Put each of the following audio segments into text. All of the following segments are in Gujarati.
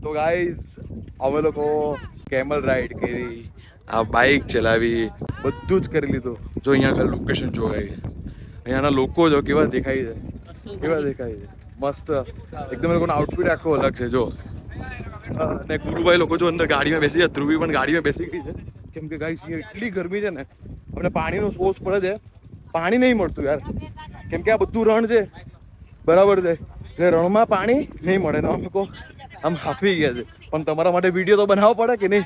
તો ગાઈઝ અમે લોકો કેમલ રાઈડ કરી, આ બાઇક ચલાવી, બધું જ કરી લીધું. જો અહીંયા આગળ લોકેશન જો ગાઈઝ, અહીંયાના લોકો જો કેવા દેખાય છે, કેવા દેખાય છે, મસ્ત એકદમ. એ લોકોનો આઉટફિટ આખો અલગ છે જો. અને ગુરુભાઈ લોકો જો અંદર ગાડીમાં બેસી જાય, ધ્રુવી પણ ગાડીમાં બેસી ગઈ છે, કેમ કે ગાઈઝ એટલી ગરમી છે ને, અમને પાણીનો સોર્સ પડે છે, પાણી નહીં મળતું યાર, કેમ કે આ બધું રણ છે, બરાબર છે, એટલે રણમાં પાણી નહીં મળે. તો અમે લોકો આમ હાફી ગયા છે, પણ તમારા માટે વિડીયો તો બનાવવો પડે કે નહીં?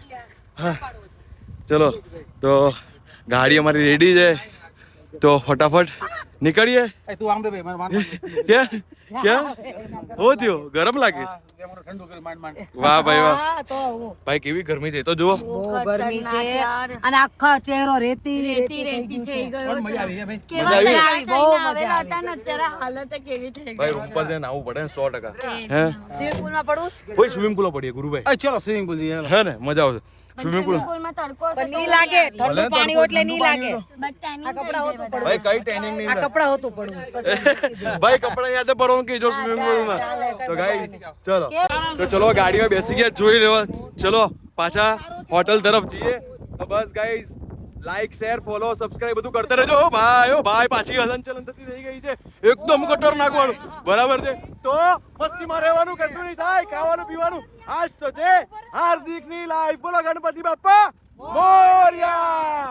હા ચલો, તો ગાડી અમારી રેડી છે, તો ફટાફટ નીકળીએ. ક્યાં ક્યાં હો થયો? ગરમ લાગે? વાહ ભાઈ વાહ ભાઈ, કેવી ગરમી છે તો જુઓ. ગરમી છે અને આખો ચહેરો રેતી રેતી થઈ ગયો. મજા આવી? બહુ મજા આવી. હાલત કેવી થઈ ભાઈ રૂમ પર જઈને આવું પડે 100%. હે સ્વિમિંગ પુલ માં પડવું કોઈ સ્વિમિંગ પુલ પડીએ ગુરુભાઈ? ચલો સ્વિમિંગ પુલ હે ને મજા આવશે સ્વિમિંગ પુલ. માં તડકો પણ નહીં લાગે, ઠંડુ પાણી હોય એટલે નહીં લાગે. બટ આ કપડા હોતું પડવું. ભાઈ કઈ ટ્રેનિંગ નહીં આ કપડા હોતું પડવું. ભાઈ કપડા યાદ પડો કે જો સ્વિમિંગ પુલ માં. તો ગાઈસ ચલો, તો ચલો ગાડીમાં બેસી ગયા, જોઈ લેવા. ચલો પાછા હોટલ તરફ જઈએ. તો બસ guys, like share follow subscribe બધું કરતા રહેજો. ઓ ભાઈ પાછી હલનચલન થતી થઈ ગઈ છે, એકદમ કટર નાખવાનું, બરાબર છે. તો મસ્તીમાં રહેવાનું, કશું નહીં થાય, ખાવાનું પીવાનું. આજ તો છે હાર્દિકની લાઈફ. બોલો ગણપતિ બાપ્પા મોરયા.